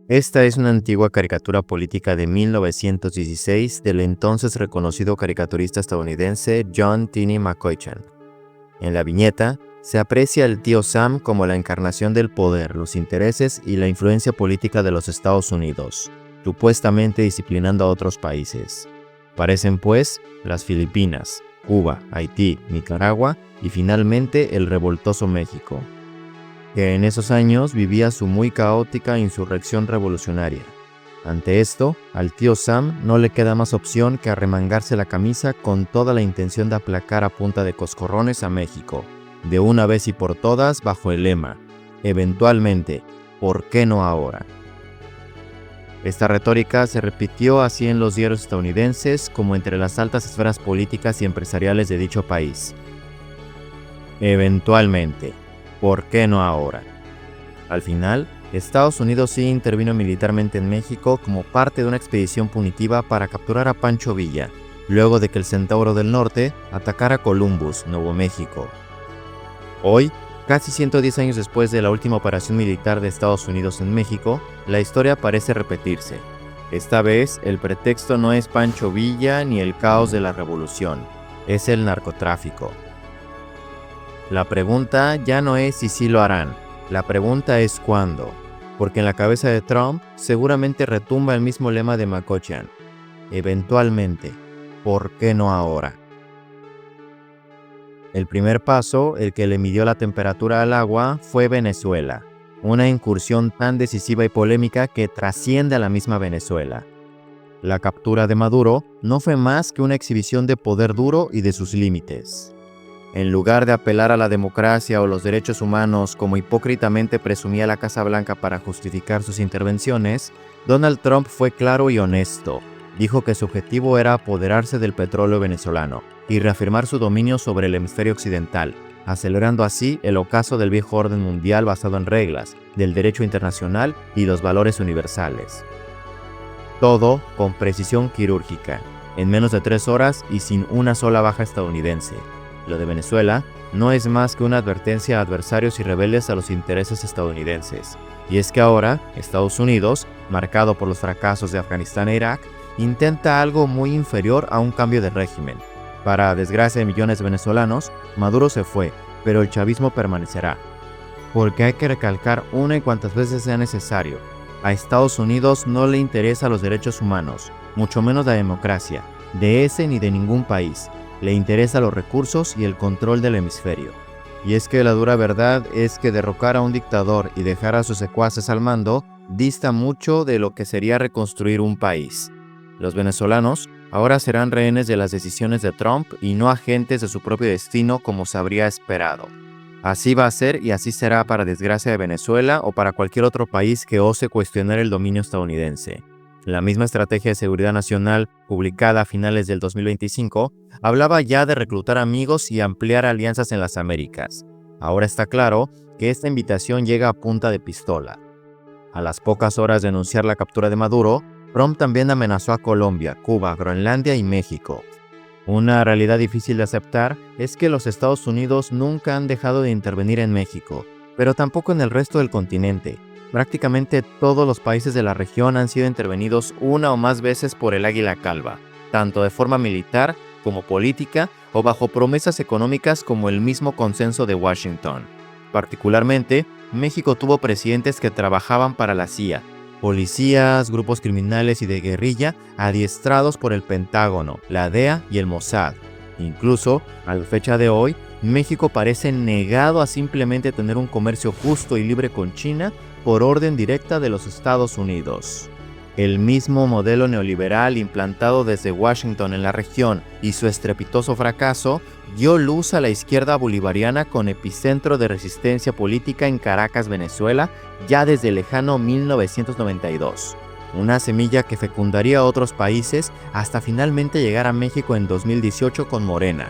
Esta es una antigua caricatura política de 1916 del entonces reconocido caricaturista estadounidense John Tenney McCutcheon. En la viñeta, se aprecia al tío Sam como la encarnación del poder, los intereses y la influencia política de los Estados Unidos, supuestamente disciplinando a otros países. Parecen, pues, las Filipinas, Cuba, Haití, Nicaragua y finalmente el revoltoso México, que en esos años vivía su muy caótica insurrección revolucionaria. Ante esto, al tío Sam no le queda más opción que arremangarse la camisa con toda la intención de aplacar a punta de coscorrones a México, de una vez y por todas bajo el lema, eventualmente, ¿por qué no ahora? Esta retórica se repitió así en los diarios estadounidenses como entre las altas esferas políticas y empresariales de dicho país. Eventualmente, ¿por qué no ahora? Al final, Estados Unidos sí intervino militarmente en México como parte de una expedición punitiva para capturar a Pancho Villa, luego de que el Centauro del Norte atacara Columbus, Nuevo México. Hoy, casi 110 años después de la última operación militar de Estados Unidos en México, la historia parece repetirse. Esta vez, el pretexto no es Pancho Villa ni el caos de la revolución, es el narcotráfico. La pregunta ya no es si sí lo harán, la pregunta es cuándo, porque en la cabeza de Trump seguramente retumba el mismo lema de McCutcheon: eventualmente, ¿por qué no ahora? El primer paso, el que le midió la temperatura al agua, fue Venezuela, una incursión tan decisiva y polémica que trasciende a la misma Venezuela. La captura de Maduro no fue más que una exhibición de poder duro y de sus límites. En lugar de apelar a la democracia o los derechos humanos como hipócritamente presumía la Casa Blanca para justificar sus intervenciones, Donald Trump fue claro y honesto. Dijo que su objetivo era apoderarse del petróleo venezolano y reafirmar su dominio sobre el hemisferio occidental, acelerando así el ocaso del viejo orden mundial basado en reglas, del derecho internacional y los valores universales. Todo con precisión quirúrgica, en menos de 3 horas y sin una sola baja estadounidense. Lo de Venezuela no es más que una advertencia a adversarios y rebeldes a los intereses estadounidenses. Y es que ahora, Estados Unidos, marcado por los fracasos de Afganistán e Irak, intenta algo muy inferior a un cambio de régimen. Para desgracia de millones de venezolanos, Maduro se fue, pero el chavismo permanecerá. Porque hay que recalcar una y cuantas veces sea necesario: a Estados Unidos no le interesa los derechos humanos, mucho menos la democracia, de ese ni de ningún país. Le interesa los recursos y el control del hemisferio. Y es que la dura verdad es que derrocar a un dictador y dejar a sus secuaces al mando dista mucho de lo que sería reconstruir un país. Los venezolanos ahora serán rehenes de las decisiones de Trump y no agentes de su propio destino como se habría esperado. Así va a ser y así será para desgracia de Venezuela o para cualquier otro país que ose cuestionar el dominio estadounidense. La misma estrategia de seguridad nacional, publicada a finales del 2025, hablaba ya de reclutar amigos y ampliar alianzas en las Américas. Ahora está claro que esta invitación llega a punta de pistola. A las pocas horas de anunciar la captura de Maduro, Trump también amenazó a Colombia, Cuba, Groenlandia y México. Una realidad difícil de aceptar es que los Estados Unidos nunca han dejado de intervenir en México, pero tampoco en el resto del continente. Prácticamente todos los países de la región han sido intervenidos una o más veces por el Águila Calva, tanto de forma militar como política o bajo promesas económicas como el mismo consenso de Washington. Particularmente, México tuvo presidentes que trabajaban para la CIA, policías, grupos criminales y de guerrilla adiestrados por el Pentágono, la DEA y el Mossad. Incluso, a la fecha de hoy, México parece negado a simplemente tener un comercio justo y libre con China por orden directa de los Estados Unidos. El mismo modelo neoliberal implantado desde Washington en la región y su estrepitoso fracaso dio luz a la izquierda bolivariana con epicentro de resistencia política en Caracas, Venezuela, ya desde el lejano 1992. Una semilla que fecundaría a otros países hasta finalmente llegar a México en 2018 con Morena.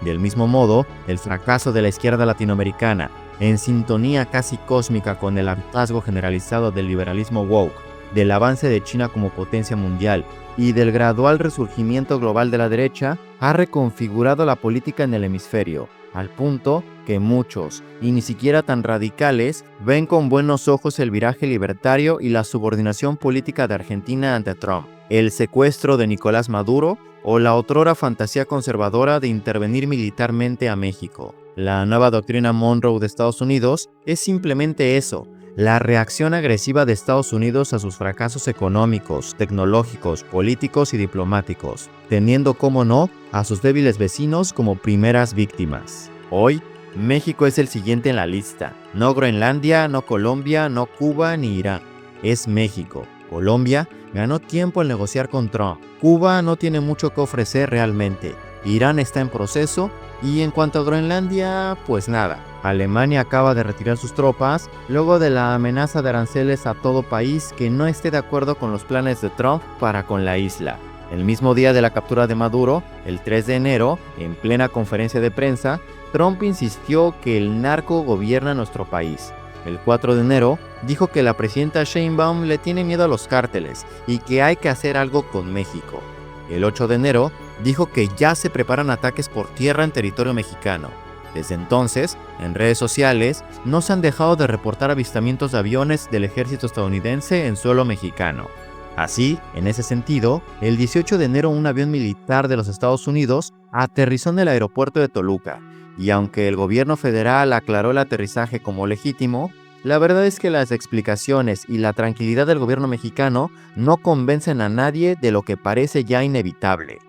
Del mismo modo, el fracaso de la izquierda latinoamericana, en sintonía casi cósmica con el hartazgo generalizado del liberalismo woke, del avance de China como potencia mundial y del gradual resurgimiento global de la derecha, ha reconfigurado la política en el hemisferio, al punto que muchos, y ni siquiera tan radicales, ven con buenos ojos el viraje libertario y la subordinación política de Argentina ante Trump, el secuestro de Nicolás Maduro o la otrora fantasía conservadora de intervenir militarmente a México. La nueva doctrina Monroe de Estados Unidos es simplemente eso, la reacción agresiva de Estados Unidos a sus fracasos económicos, tecnológicos, políticos y diplomáticos, teniendo, como no, a sus débiles vecinos como primeras víctimas. Hoy, México es el siguiente en la lista. No Groenlandia, no Colombia, no Cuba ni Irán. Es México. Colombia ganó tiempo al negociar con Trump. Cuba no tiene mucho que ofrecer realmente. Irán está en proceso y en cuanto a Groenlandia, pues nada. Alemania acaba de retirar sus tropas luego de la amenaza de aranceles a todo país que no esté de acuerdo con los planes de Trump para con la isla. El mismo día de la captura de Maduro, el 3 de enero, en plena conferencia de prensa, Trump insistió que el narco gobierna nuestro país. El 4 de enero, dijo que la presidenta Sheinbaum le tiene miedo a los cárteles y que hay que hacer algo con México. El 8 de enero, dijo que ya se preparan ataques por tierra en territorio mexicano. Desde entonces, en redes sociales, no se han dejado de reportar avistamientos de aviones del ejército estadounidense en suelo mexicano. Así, en ese sentido, el 18 de enero un avión militar de los Estados Unidos aterrizó en el aeropuerto de Toluca, y aunque el gobierno federal aclaró el aterrizaje como legítimo, la verdad es que las explicaciones y la tranquilidad del gobierno mexicano no convencen a nadie de lo que parece ya inevitable.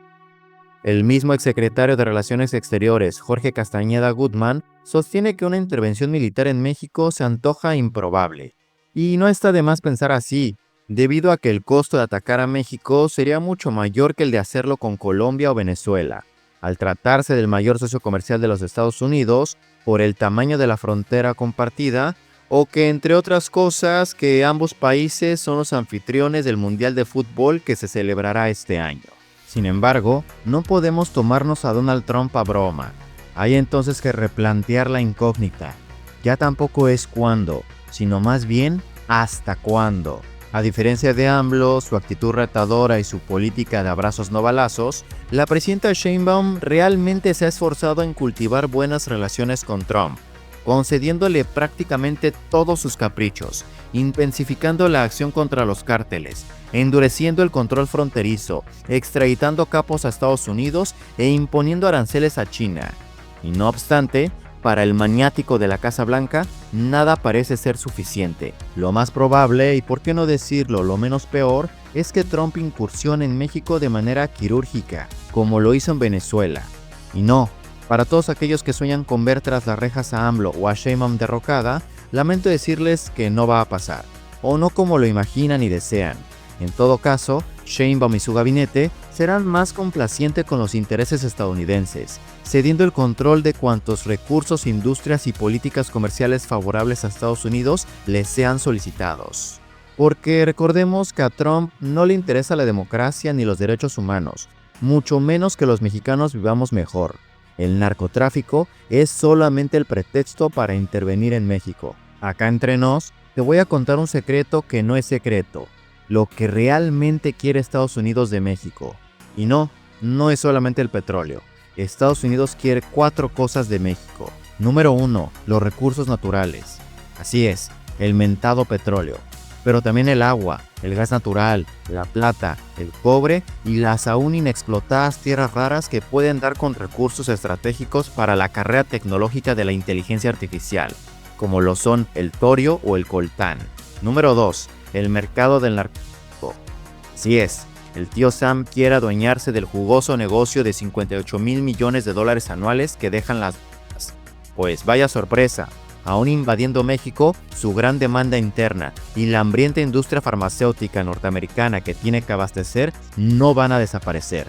El mismo exsecretario de Relaciones Exteriores, Jorge Castañeda Gutmann, sostiene que una intervención militar en México se antoja improbable. Y no está de más pensar así, debido a que el costo de atacar a México sería mucho mayor que el de hacerlo con Colombia o Venezuela, al tratarse del mayor socio comercial de los Estados Unidos, por el tamaño de la frontera compartida, o que entre otras cosas que ambos países son los anfitriones del Mundial de Fútbol que se celebrará este año. Sin embargo, no podemos tomarnos a Donald Trump a broma. Hay entonces que replantear la incógnita. Ya tampoco es cuándo, sino más bien hasta cuándo. A diferencia de AMLO, su actitud retadora y su política de abrazos no balazos, la presidenta Sheinbaum realmente se ha esforzado en cultivar buenas relaciones con Trump, concediéndole prácticamente todos sus caprichos, intensificando la acción contra los cárteles, endureciendo el control fronterizo, extraditando capos a Estados Unidos e imponiendo aranceles a China. Y no obstante, para el maniático de la Casa Blanca, nada parece ser suficiente. Lo más probable, y por qué no decirlo lo menos peor, es que Trump incursione en México de manera quirúrgica, como lo hizo en Venezuela. Y no, para todos aquellos que sueñan con ver tras las rejas a AMLO o a Sheinbaum derrocada, lamento decirles que no va a pasar, o no como lo imaginan y desean. En todo caso, Sheinbaum y su gabinete serán más complacientes con los intereses estadounidenses, cediendo el control de cuantos recursos, industrias y políticas comerciales favorables a Estados Unidos les sean solicitados. Porque recordemos que a Trump no le interesa la democracia ni los derechos humanos, mucho menos que los mexicanos vivamos mejor. El narcotráfico es solamente el pretexto para intervenir en México. Acá entre nos, te voy a contar un secreto que no es secreto. Lo que realmente quiere Estados Unidos de México. Y no es solamente el petróleo. Estados Unidos quiere 4 cosas de México. Número 1, los recursos naturales. Así es, el mentado petróleo. Pero también el agua, el gas natural, la plata, el cobre y las aún inexplotadas tierras raras que pueden dar con recursos estratégicos para la carrera tecnológica de la inteligencia artificial, como lo son el torio o el coltán. Número 2, el mercado del narcotráfico. Así es, el tío Sam quiere adueñarse del jugoso negocio de $58 mil millones anuales que dejan las drogas. Pues vaya sorpresa, aún invadiendo México, su gran demanda interna y la hambrienta industria farmacéutica norteamericana que tiene que abastecer no van a desaparecer.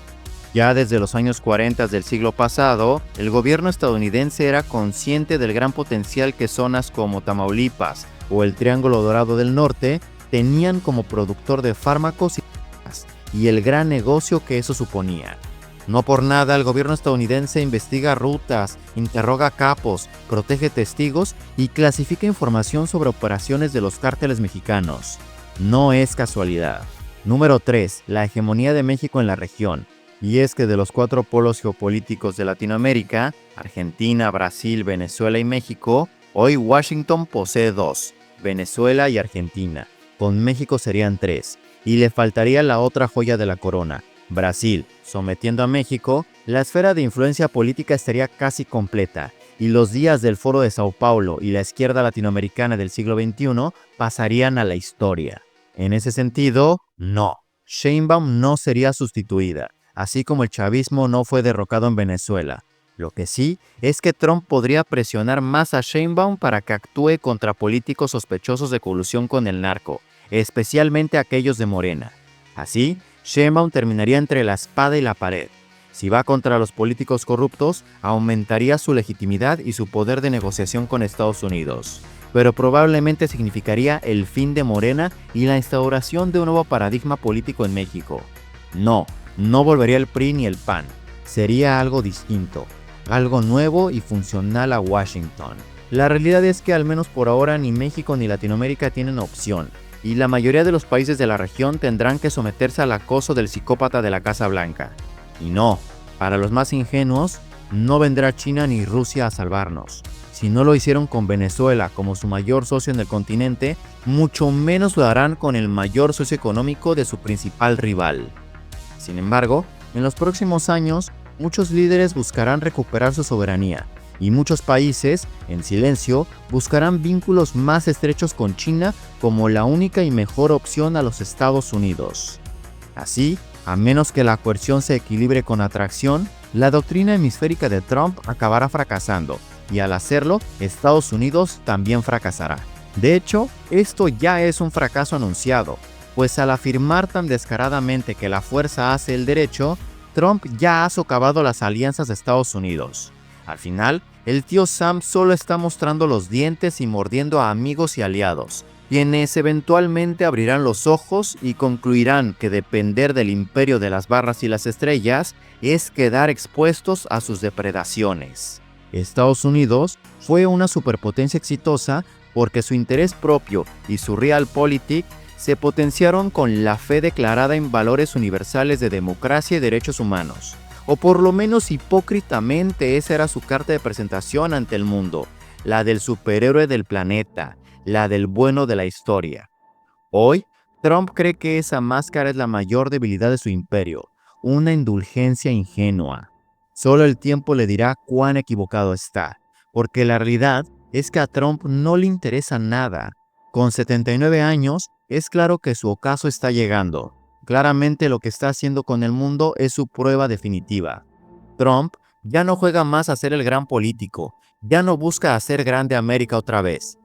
Ya desde los años 40 del siglo pasado, el gobierno estadounidense era consciente del gran potencial que zonas como Tamaulipas o el Triángulo Dorado del Norte tenían como productor de fármacos y el gran negocio que eso suponía. No por nada el gobierno estadounidense investiga rutas, interroga capos, protege testigos y clasifica información sobre operaciones de los cárteles mexicanos. No es casualidad. Número 3. La hegemonía de México en la región. Y es que de los 4 polos geopolíticos de Latinoamérica, Argentina, Brasil, Venezuela y México, hoy Washington posee 2, Venezuela y Argentina. Con México serían 3, y le faltaría la otra joya de la corona, Brasil. Sometiendo a México, la esfera de influencia política estaría casi completa, y los días del Foro de Sao Paulo y la izquierda latinoamericana del siglo XXI pasarían a la historia. En ese sentido, no. Sheinbaum no sería sustituida, así como el chavismo no fue derrocado en Venezuela. Lo que sí es que Trump podría presionar más a Sheinbaum para que actúe contra políticos sospechosos de colusión con el narco, especialmente aquellos de Morena. Así, Sheinbaum terminaría entre la espada y la pared. Si va contra los políticos corruptos, aumentaría su legitimidad y su poder de negociación con Estados Unidos. Pero probablemente significaría el fin de Morena y la instauración de un nuevo paradigma político en México. No volvería el PRI ni el PAN. Sería algo distinto, algo nuevo y funcional a Washington. La realidad es que al menos por ahora ni México ni Latinoamérica tienen opción, y la mayoría de los países de la región tendrán que someterse al acoso del psicópata de la Casa Blanca. Y no, para los más ingenuos, no vendrá China ni Rusia a salvarnos. Si no lo hicieron con Venezuela como su mayor socio en el continente, mucho menos lo harán con el mayor socio económico de su principal rival. Sin embargo, en los próximos años, muchos líderes buscarán recuperar su soberanía, y muchos países, en silencio, buscarán vínculos más estrechos con China como la única y mejor opción a los Estados Unidos. Así, a menos que la coerción se equilibre con atracción, la doctrina hemisférica de Trump acabará fracasando, y al hacerlo, Estados Unidos también fracasará. De hecho, esto ya es un fracaso anunciado, pues al afirmar tan descaradamente que la fuerza hace el derecho, Trump ya ha socavado las alianzas de Estados Unidos. Al final, el tío Sam solo está mostrando los dientes y mordiendo a amigos y aliados, quienes eventualmente abrirán los ojos y concluirán que depender del imperio de las barras y las estrellas es quedar expuestos a sus depredaciones. Estados Unidos fue una superpotencia exitosa porque su interés propio y su realpolitik se potenciaron con la fe declarada en valores universales de democracia y derechos humanos. O por lo menos hipócritamente esa era su carta de presentación ante el mundo, la del superhéroe del planeta, la del bueno de la historia. Hoy, Trump cree que esa máscara es la mayor debilidad de su imperio, una indulgencia ingenua. Solo el tiempo le dirá cuán equivocado está, porque la realidad es que a Trump no le interesa nada. Con 79 años, es claro que su ocaso está llegando. Claramente lo que está haciendo con el mundo es su prueba definitiva. Trump ya no juega más a ser el gran político, ya no busca hacer grande América otra vez.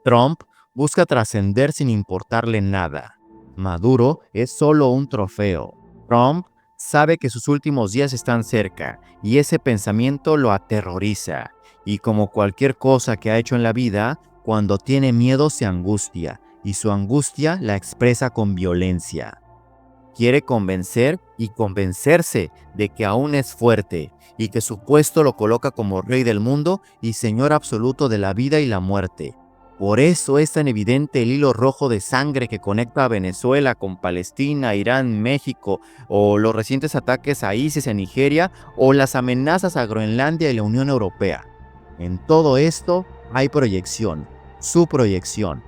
Trump busca trascender sin importarle nada. Maduro es solo un trofeo. Trump sabe que sus últimos días están cerca y ese pensamiento lo aterroriza. Y como cualquier cosa que ha hecho en la vida, cuando tiene miedo se angustia y su angustia la expresa con violencia. Quiere convencer y convencerse de que aún es fuerte y que su puesto lo coloca como rey del mundo y señor absoluto de la vida y la muerte. Por eso es tan evidente el hilo rojo de sangre que conecta a Venezuela con Palestina, Irán, México, o los recientes ataques a ISIS en Nigeria, o las amenazas a Groenlandia y la Unión Europea. En todo esto hay proyección, su proyección.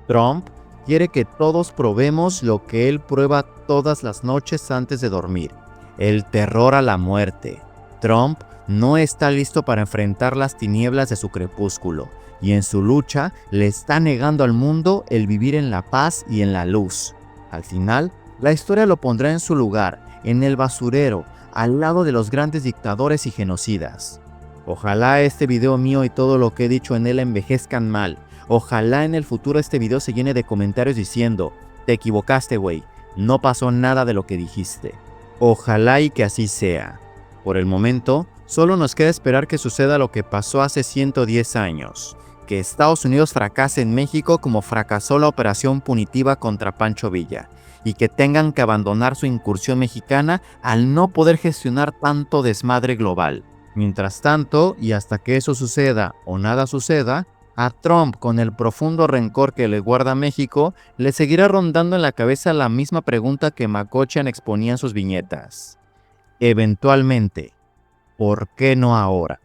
Trump quiere que todos probemos lo que él prueba todas las noches antes de dormir, el terror a la muerte. Trump no está listo para enfrentar las tinieblas de su crepúsculo, y en su lucha le está negando al mundo el vivir en la paz y en la luz. Al final, la historia lo pondrá en su lugar, en el basurero, al lado de los grandes dictadores y genocidas. Ojalá este video mío y todo lo que he dicho en él envejezcan mal. Ojalá en el futuro este video se llene de comentarios diciendo: te equivocaste, güey, no pasó nada de lo que dijiste. Ojalá y que así sea. Por el momento, solo nos queda esperar que suceda lo que pasó hace 110 años. Que Estados Unidos fracase en México como fracasó la operación punitiva contra Pancho Villa, y que tengan que abandonar su incursión mexicana al no poder gestionar tanto desmadre global. Mientras tanto, y hasta que eso suceda o nada suceda, a Trump, con el profundo rencor que le guarda México, le seguirá rondando en la cabeza la misma pregunta que Macochan exponía en sus viñetas. eventualmente. ¿Por qué no ahora?